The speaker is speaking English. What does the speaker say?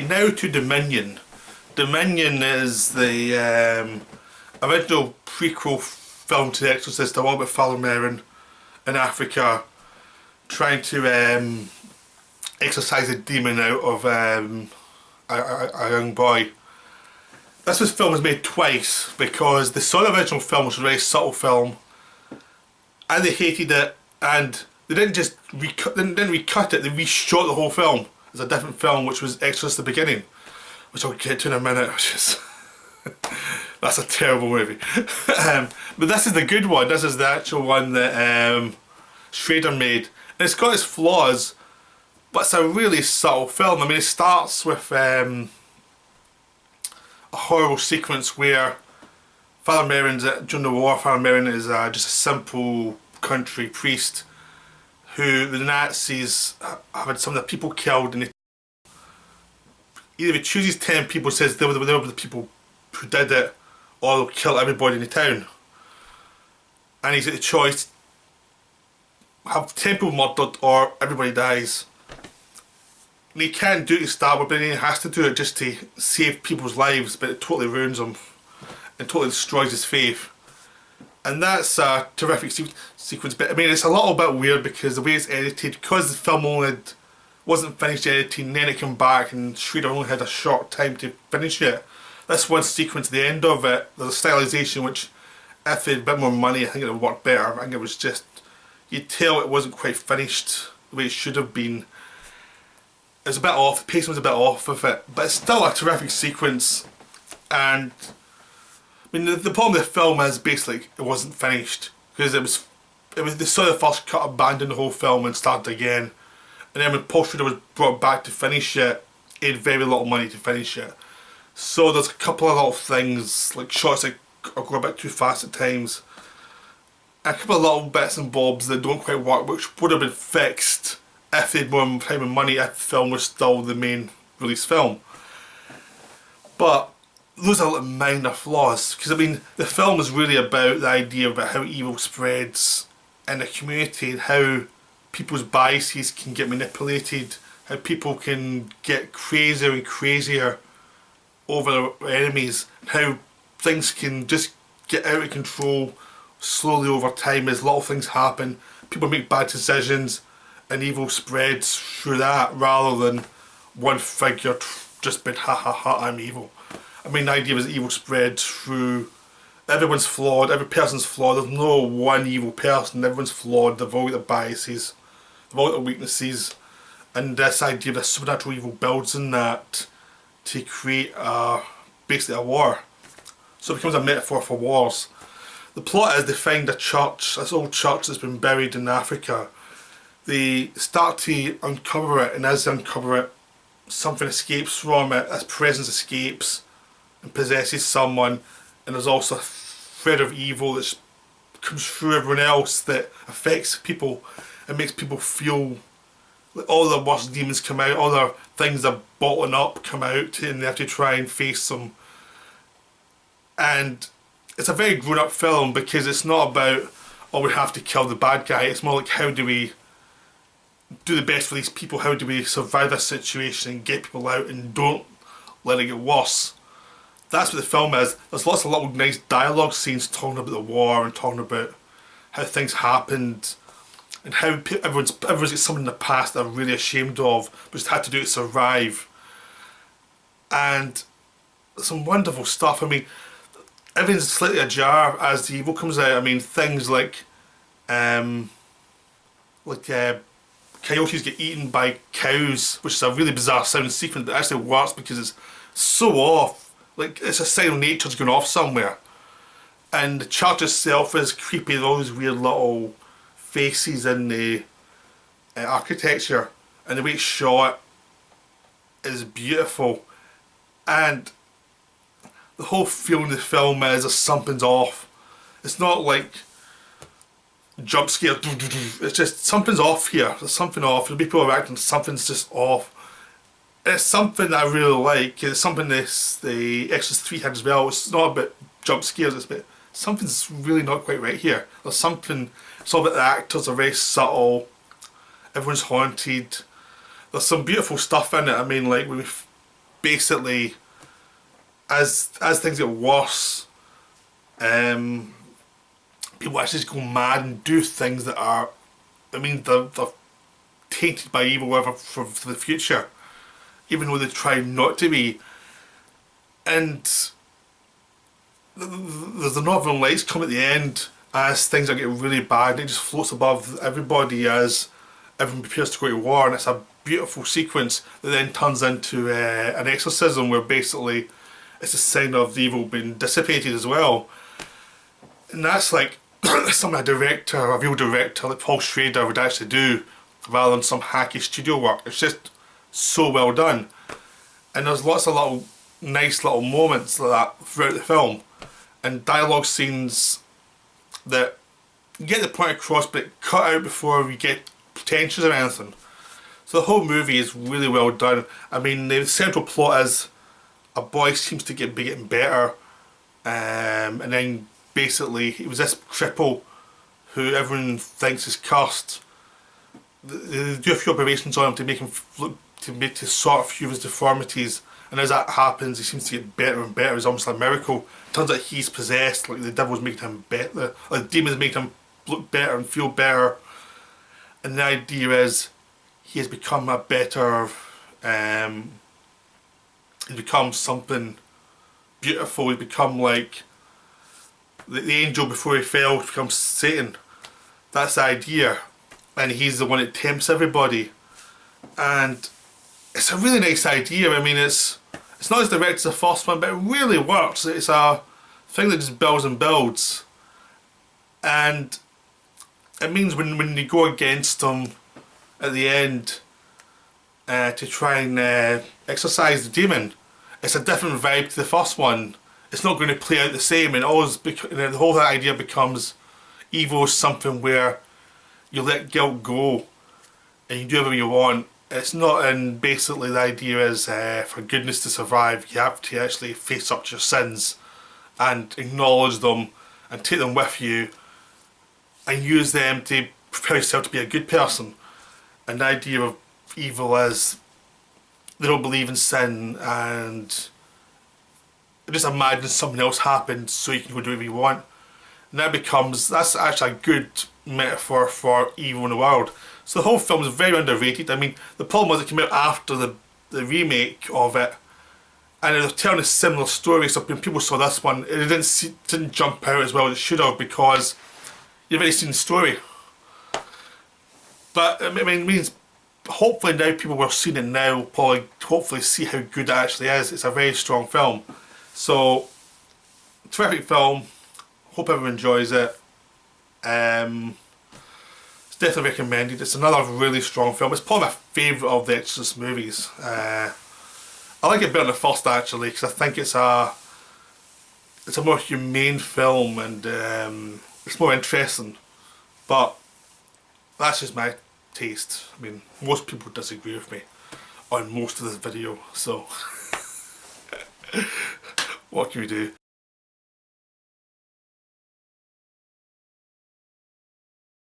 Now to Dominion. Dominion is the original prequel film to The Exorcist, all about Father Merrin in Africa trying to exorcise a demon out of a young boy. Film was made twice because they saw the original film, which was a very subtle film, and they hated it, and they didn't just didn't recut it, they reshot the whole film as a different film, which was Exorcist the Beginning, which I'll get to in a minute, which is that's a terrible movie. But this is the good one. This is the actual one that Schrader made, and it's got its flaws, but it's a really subtle film. I mean, it starts with a horrible sequence where Father Merrin's during the war. Father Merrin is just a simple country priest who the Nazis have had some of the people killed, and either he chooses 10 people, says they were the people who did it, or they'll kill everybody in the town. And he's got the choice: have 10 people murdered or everybody dies. And he can't do it to start with, but he has to do it just to save people's lives, but it totally ruins him and totally destroys his faith. And that's a terrific sequence, but I mean, it's a little bit weird because the way it's edited, because the film wasn't finished editing, then it came back and Schrader only had a short time to finish it. This one sequence at the end of it, there's a stylisation which, if they had a bit more money, I think it would work better. I think it was just, you'd tell it wasn't quite finished the way it should have been. It was a bit off, the pacing was a bit off with it, but it's still a terrific sequence. And I mean, the problem with the film is basically it wasn't finished, because it was they saw the first cut, abandoned the whole film and started again. And then when Paul Schrader was brought back to finish it, he had very little money to finish it. So there's a couple of little things, like shots that go a bit too fast at times, and a couple of little bits and bobs that don't quite work, which would have been fixed if they'd more time and money, if the film was still the main release film. But those are like minor flaws, because I mean, the film is really about the idea about how evil spreads in the community and how people's biases can get manipulated, how people can get crazier and crazier over their enemies, and how things can just get out of control slowly over time as little things happen. People make bad decisions and evil spreads through that, rather than one figure just being ha ha ha, I'm evil. I mean, the idea is that evil spreads through, everyone's flawed, every person's flawed, there's no one evil person, everyone's flawed, they've all got their biases, they've all got their weaknesses, and this idea of the supernatural evil builds in that to create basically a war. So it becomes a metaphor for wars. The plot is they find a church, this old church that's been buried in Africa. They start to uncover it, and as they uncover it, something escapes from it, this presence escapes and possesses someone, and there's also a thread of evil that comes through everyone else that affects people and makes people feel like all the worst demons come out, all the things that are bottling up come out, and they have to try and face them. And it's a very grown up film, because it's not about, oh, we have to kill the bad guy, it's more like, how do we do the best for these people, how do we survive this situation and get people out and don't let it get worse. That's what the film is. There's lots of little nice dialogue scenes talking about the war and talking about how things happened and how everyone's got something in the past they're really ashamed of, but just had to do it to survive. And some wonderful stuff. I mean, everything's slightly ajar as the evil comes out. I mean, things like coyotes get eaten by cows, which is a really bizarre sounding sequence, but it actually works because it's so off. Like, it's a sign of nature's going off somewhere. And the church itself is creepy, with all these weird little faces in the architecture, and the way it's shot is beautiful. And the whole feeling of the film is that something's off. It's not like jump scare, it's just something's off here, there's something off, the people are acting, something's just off. It's something that I really like. It's something the Exorcist 3 had as well. It's not about jump scares, it's about something's really not quite right here. There's something, it's all about the actors, are very subtle, everyone's haunted. There's some beautiful stuff in it. I mean, like when basically, as things get worse, people actually just go mad and do things that are, I mean, they're tainted by evil, whatever, for the future, even though they try not to be. And there's the Northern Lights come at the end as things are getting really bad, and it just floats above everybody as everyone prepares to go to war, and it's a beautiful sequence that then turns into an exorcism where basically it's a sign of the evil being dissipated as well. And that's like something a real director like Paul Schrader would actually do rather than some hacky studio work. It's just so well done. And there's lots of little nice little moments like that throughout the film, and dialogue scenes that get the point across but cut out before we get pretentious or anything. So the whole movie is really well done. I mean, the central plot is a boy seems to be getting better, and then basically it was this cripple who everyone thinks is cursed. They do a few operations on him to make him look, to sort a few of his deformities, and as that happens he seems to get better and better. It's almost like a miracle. Turns out he's possessed, like the devil's making him better, like the demon's making him look better and feel better. And the idea is he has become a better, he's become something beautiful. He's become like the angel before he fell becomes Satan. That's the idea, and he's the one that tempts everybody. And it's a really nice idea. I mean, it's not as direct as the first one, but it really works. It's a thing that just builds and builds, and it means when you go against them at the end to try and exorcise the demon, it's a different vibe to the first one. It's not going to play out the same, and the whole idea becomes evil is something where you let guilt go and you do whatever you want. It's not, and basically the idea is for goodness to survive you have to actually face up to your sins and acknowledge them and take them with you and use them to prepare yourself to be a good person. And the idea of evil is they don't believe in sin and just imagine something else happened so you can go do whatever you want. And that's actually a good metaphor for evil in the world. So the whole film is very underrated. I mean, the problem was it came out after the remake of it, and it was telling a similar story, so when people saw this one, it didn't jump out as well as it should have, because you've already seen the story. But I mean, it means hopefully now people who have seen it now will probably hopefully see how good it actually is. It's a very strong film. So, terrific film. Hope everyone enjoys it. It's definitely recommended. It's another really strong film. It's probably my favourite of the Exorcist movies. I like it better than the first actually, because I think it's a more humane film, and it's more interesting. But that's just my taste. I mean, most people disagree with me on most of this video, so what can we do?